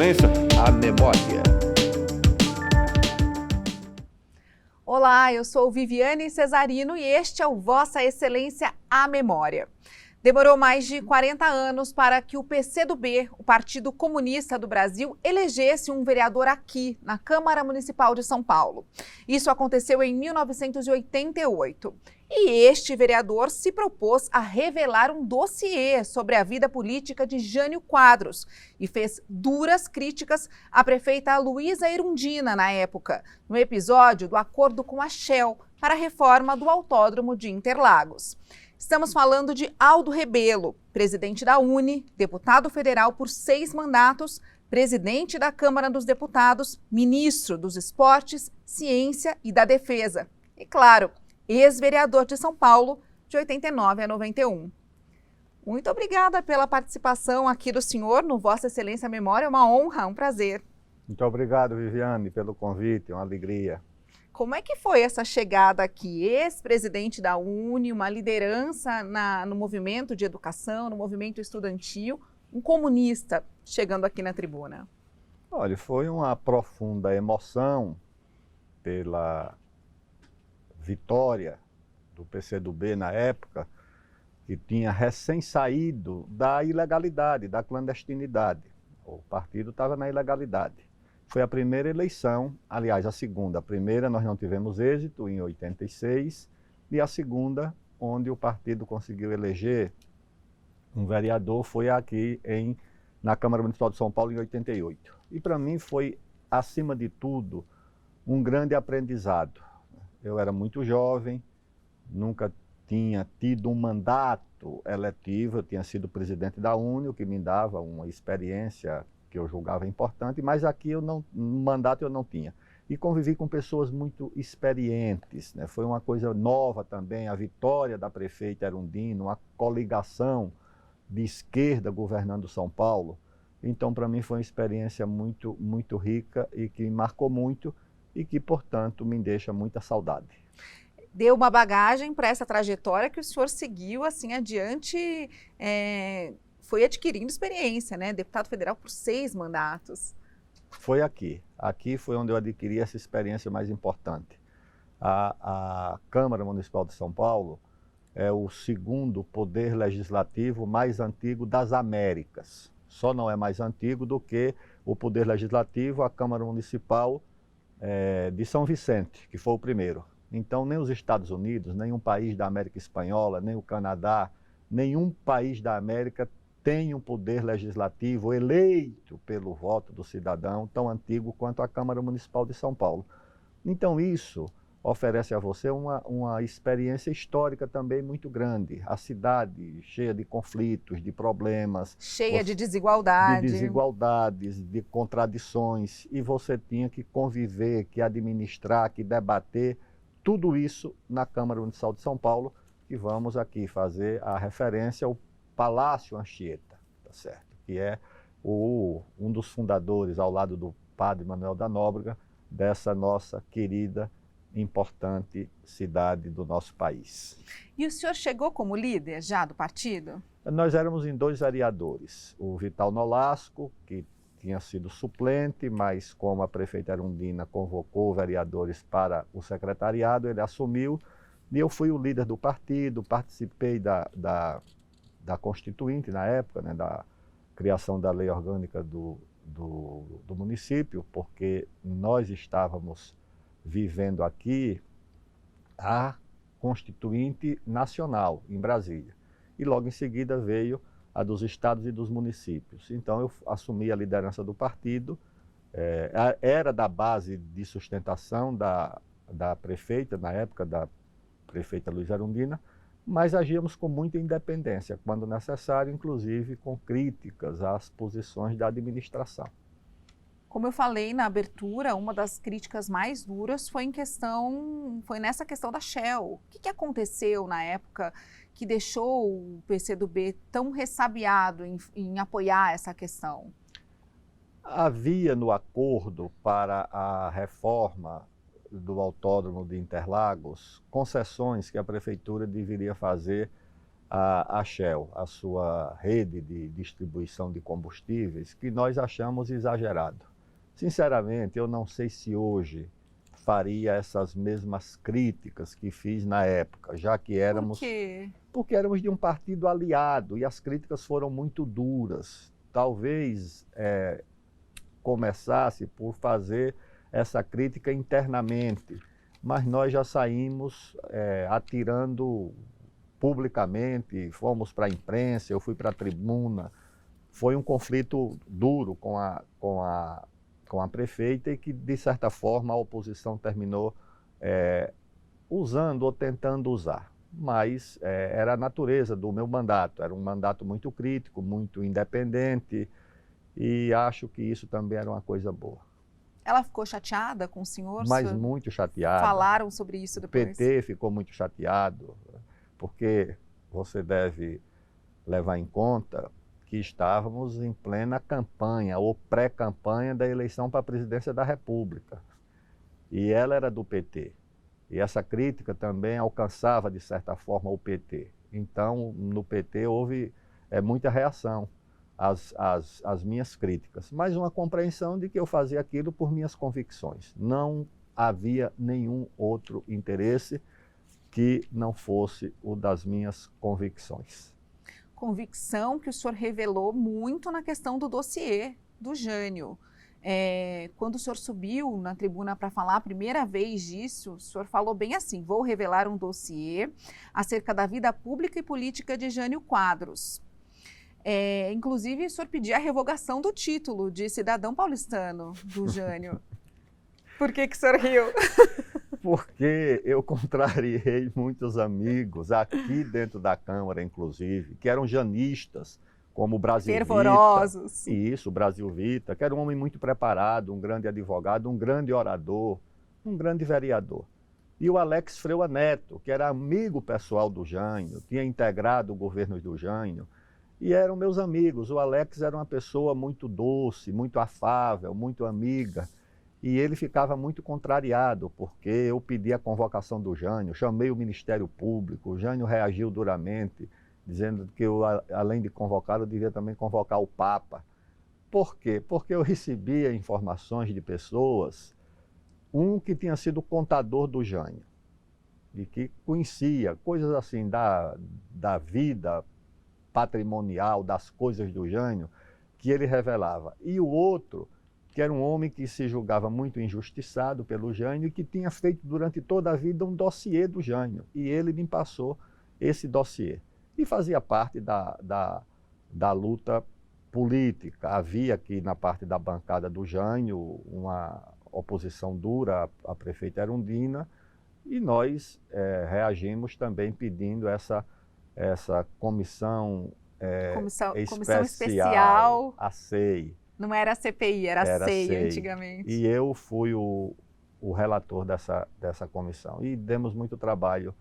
Excelência, a memória. Olá, eu sou Viviane Cesarino e este é o Vossa Excelência, a Memória. Demorou mais de 40 anos para que o PCdoB, o Partido Comunista do Brasil, elegesse um vereador aqui, na Câmara Municipal de São Paulo. Isso aconteceu em 1988. E este vereador se propôs a revelar um dossiê sobre a vida política de Jânio Quadros e fez duras críticas à prefeita Luísa Erundina na época, no episódio do acordo com a Shell para a reforma do Autódromo de Interlagos. Estamos falando de Aldo Rebelo, presidente da UNE, deputado federal por 6 mandatos, presidente da Câmara dos Deputados, ministro dos Esportes, Ciência e da Defesa. E, claro, ex-vereador de São Paulo, de 89 a 91. Muito obrigada pela participação aqui do senhor no Vossa Excelência Memória. É uma honra, um prazer. Muito obrigado, Viviane, pelo convite, uma alegria. Como é que foi essa chegada aqui? Ex-presidente da UNE, uma liderança no movimento de educação, no movimento estudantil, um comunista chegando aqui na tribuna. Olha, foi uma profunda emoção pela vitória do PCdoB na época, que tinha recém saído da ilegalidade, da clandestinidade. O partido estava na ilegalidade. Foi a primeira eleição, aliás, a segunda. A primeira nós não tivemos êxito, em 86, e a segunda, onde o partido conseguiu eleger um vereador, foi aqui na Câmara Municipal de São Paulo, em 88. E para mim foi, acima de tudo, um grande aprendizado. Eu era muito jovem, nunca tinha tido um mandato eletivo, eu tinha sido presidente da UNE, o que me dava uma experiência que eu julgava importante, mas aqui mandato eu não tinha. E convivi com pessoas muito experientes, né? Foi uma coisa nova também, a vitória da prefeita Erundina, uma coligação de esquerda governando São Paulo. Então, para mim, foi uma experiência muito, muito rica e que me marcou muito e que, portanto, me deixa muita saudade. Deu uma bagagem para essa trajetória que o senhor seguiu assim adiante, foi adquirindo experiência, né? Deputado federal por 6 mandatos. Foi aqui. Aqui foi onde eu adquiri essa experiência mais importante. A Câmara Municipal de São Paulo é o segundo poder legislativo mais antigo das Américas. Só não é mais antigo do que o poder legislativo, a Câmara Municipal de São Vicente, que foi o primeiro. Então, nem os Estados Unidos, nenhum país da América Espanhola, nem o Canadá, nenhum país da América tem um poder legislativo eleito pelo voto do cidadão tão antigo quanto a Câmara Municipal de São Paulo. Então isso oferece a você uma experiência histórica também muito grande. A cidade cheia de conflitos, de problemas. Cheia de desigualdade. De desigualdades, de contradições. E você tinha que conviver, que administrar, que debater tudo isso na Câmara Municipal de São Paulo, que vamos aqui fazer a referência ao Palácio Anchieta, tá certo? Que é um dos fundadores, ao lado do padre Manuel da Nóbrega, dessa nossa querida, importante cidade do nosso país. E o senhor chegou como líder já do partido? Nós éramos em 2 vereadores, o Vital Nolasco, que tinha sido suplente, mas como a prefeita Erundina convocou vereadores para o secretariado, ele assumiu, e eu fui o líder do partido, participei da Constituinte na época, né, da criação da lei orgânica do município, porque nós estávamos vivendo aqui a Constituinte Nacional, em Brasília. E logo em seguida veio a dos estados e dos municípios. Então eu assumi a liderança do partido, era da base de sustentação da prefeita, na época da prefeita Luísa Erundina, mas agíamos com muita independência, quando necessário, inclusive com críticas às posições da administração. Como eu falei na abertura, uma das críticas mais duras foi nessa questão da Shell. O que aconteceu na época que deixou o PCdoB tão ressabiado em apoiar essa questão? Havia no acordo para a reforma do Autódromo de Interlagos concessões que a prefeitura deveria fazer a Shell, a sua rede de distribuição de combustíveis, que nós achamos exagerado. Sinceramente, eu não sei se hoje faria essas mesmas críticas que fiz na época, já que éramos... Por quê? Porque éramos de um partido aliado e as críticas foram muito duras. Talvez começasse por fazer essa crítica internamente, mas nós já saímos atirando publicamente, fomos para a imprensa, eu fui para a tribuna. Foi um conflito duro com a prefeita e que, de certa forma, a oposição terminou usando ou tentando usar. Mas era a natureza do meu mandato, era um mandato muito crítico, muito independente, e acho que isso também era uma coisa boa. Ela ficou chateada com o senhor? Mas muito chateada. Falaram sobre isso depois? O PT ficou muito chateado, porque você deve levar em conta que estávamos em plena campanha ou pré-campanha da eleição para a presidência da República. E ela era do PT. E essa crítica também alcançava, de certa forma, o PT. Então, no PT houve muita reação às minhas críticas, mas uma compreensão de que eu fazia aquilo por minhas convicções. Não havia nenhum outro interesse que não fosse o das minhas convicções. Convicção que o senhor revelou muito na questão do dossiê do Jânio. Quando o senhor subiu na tribuna para falar a primeira vez disso, o senhor falou bem assim: vou revelar um dossiê acerca da vida pública e política de Jânio Quadros. Inclusive, o senhor pedia a revogação do título de cidadão paulistano do Jânio. Por que o senhor riu? Porque eu contrariei muitos amigos, aqui dentro da Câmara, inclusive, que eram janistas, como o Brasil fervorosos. Vita. Isso, o Brasil Vita, que era um homem muito preparado, um grande advogado, um grande orador, um grande vereador. E o Alex Freua Neto, que era amigo pessoal do Jânio, tinha integrado o governo do Jânio, e eram meus amigos. O Alex era uma pessoa muito doce, muito afável, muito amiga, e ele ficava muito contrariado, porque eu pedi a convocação do Jânio, chamei o Ministério Público, o Jânio reagiu duramente, dizendo que eu, além de convocar, eu devia também convocar o Papa. Por quê? Porque eu recebia informações de pessoas, um que tinha sido contador do Jânio, e que conhecia coisas assim da vida patrimonial, das coisas do Jânio, que ele revelava. E o outro, que era um homem que se julgava muito injustiçado pelo Jânio e que tinha feito durante toda a vida um dossiê do Jânio. E ele me passou esse dossiê. E fazia parte da luta política. Havia aqui na parte da bancada do Jânio uma oposição dura à prefeita Erundina, e nós reagimos também pedindo essa comissão especial, a SEI. Não era a CPI, era a SEI antigamente. E eu fui o relator dessa comissão. E demos muito trabalho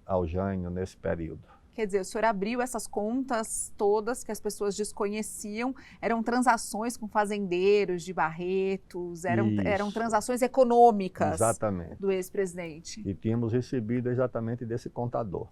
ao Jânio nesse período. Quer dizer, o senhor abriu essas contas todas que as pessoas desconheciam, eram transações com fazendeiros de Barretos, eram transações econômicas. Exatamente. Do ex-presidente. E tínhamos recebido exatamente desse contador.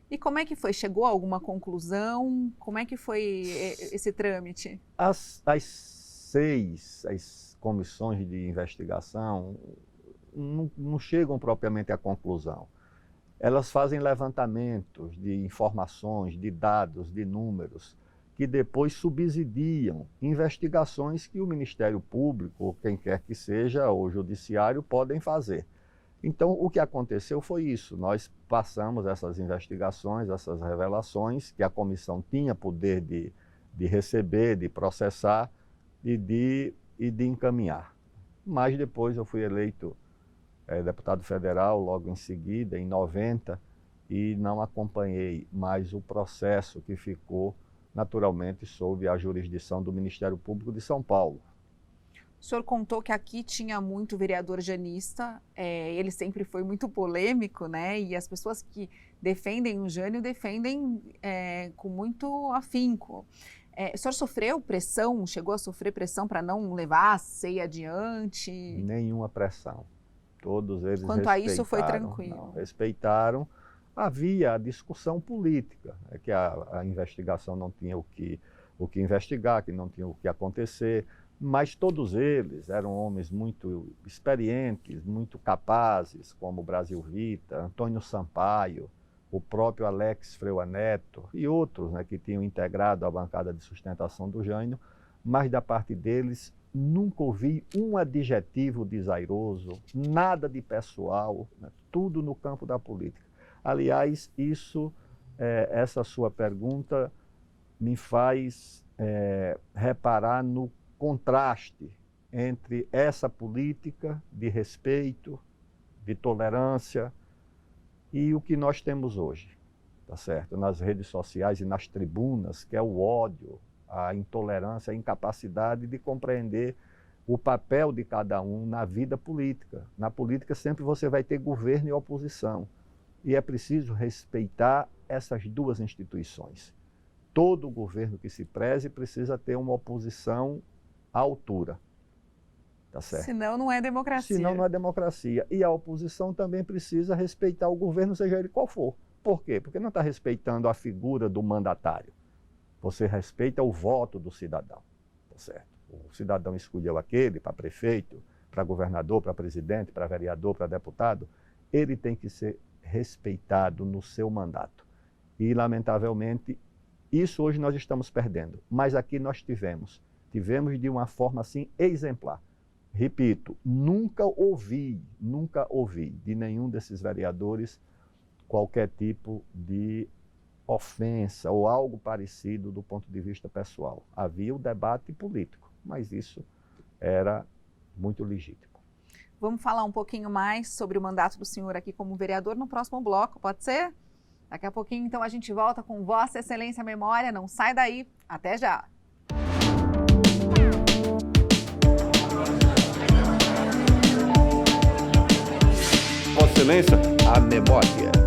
E como é que foi? Chegou a alguma conclusão? Como é que foi esse trâmite? As comissões de investigação não chegam propriamente à conclusão. Elas fazem levantamentos de informações, de dados, de números, que depois subsidiam investigações que o Ministério Público, ou quem quer que seja, ou o Judiciário, podem fazer. Então, o que aconteceu foi isso. Nós passamos essas investigações, essas revelações, que a comissão tinha poder de receber, de processar e de encaminhar. Mas depois eu fui eleito deputado federal logo em seguida, em 90, e não acompanhei mais o processo que ficou naturalmente sob a jurisdição do Ministério Público de São Paulo. O senhor contou que aqui tinha muito vereador janista, ele sempre foi muito polêmico, né? E as pessoas que defendem o Jânio defendem com muito afinco. O senhor sofreu pressão, chegou a sofrer pressão para não levar a SEI adiante? Nenhuma pressão. Todos eles Quanto a isso foi tranquilo? Não, respeitaram havia a discussão política, que a investigação não tinha o que investigar, que não tinha o que acontecer, mas todos eles eram homens muito experientes, muito capazes, como Brasil Vita, Antônio Sampaio, o próprio Alex Freua Neto e outros, né, que tinham integrado a bancada de sustentação do Jânio, mas da parte deles nunca ouvi um adjetivo desairoso, nada de pessoal, né, tudo no campo da política. Aliás, essa sua pergunta me faz reparar no contraste entre essa política de respeito, de tolerância e o que nós temos hoje, tá certo? Nas redes sociais e nas tribunas, que é o ódio, a intolerância, a incapacidade de compreender o papel de cada um na vida política. Na política sempre você vai ter governo e oposição, e é preciso respeitar essas duas instituições. Todo governo que se preze precisa ter uma oposição à altura, tá certo? Senão não é democracia. Senão não é democracia. E a oposição também precisa respeitar o governo, seja ele qual for. Por quê? Porque não está respeitando a figura do mandatário. Você respeita o voto do cidadão, tá certo? O cidadão escolheu aquele para prefeito, para governador, para presidente, para vereador, para deputado. Ele tem que ser respeitado no seu mandato. E, lamentavelmente, isso hoje nós estamos perdendo. Mas aqui nós tivemos de uma forma assim exemplar. Repito, nunca ouvi de nenhum desses vereadores qualquer tipo de ofensa ou algo parecido do ponto de vista pessoal. Havia o debate político, mas isso era muito legítimo. Vamos falar um pouquinho mais sobre o mandato do senhor aqui como vereador no próximo bloco, pode ser? Daqui a pouquinho, então, a gente volta com Vossa Excelência Memória. Não sai daí. Até já! Vossa Excelência, a memória.